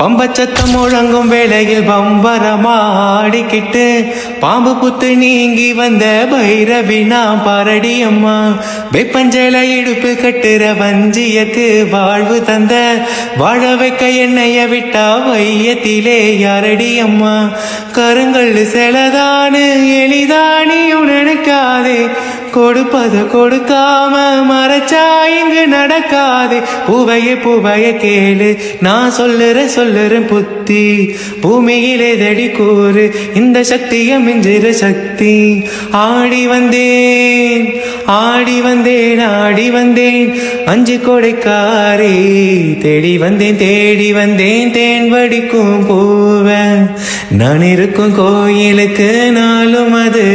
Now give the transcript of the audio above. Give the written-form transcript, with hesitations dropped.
பம்பச்சத்தம் முழங்கும் வேளையில் பம்பரமாடிக்கிட்டு பாம்பு புத்து நீங்கி வந்த பைரவி நான் பாரடி அம்மா. வெப்பஞ்சல இடுப்பு கட்டுற வஞ்சியத்து வாழ்வு தந்த வாழ வைக்க என்னைய விட்டா வையத்திலே யாரடி அம்மா. கருங்கல் செலதானு எளிதானியும் நினைக்காதே, கொடுப்பது கொடுக்காம மறைச்சா இங்கு நடக்காதே. பூவைய கேளு, நான் சொல்லுறேன் புத்தி. பூமியிலே தடி கூறு, இந்த சக்திய மிஞ்சிற சக்தி. ஆடி வந்தேன் ஆடி வந்தேன் அஞ்சு கொடைக்காரே. தேடி வந்தேன் தேன் வடிக்கும் பூவன். நான் இருக்கும் கோயிலுக்கு நாளும் அது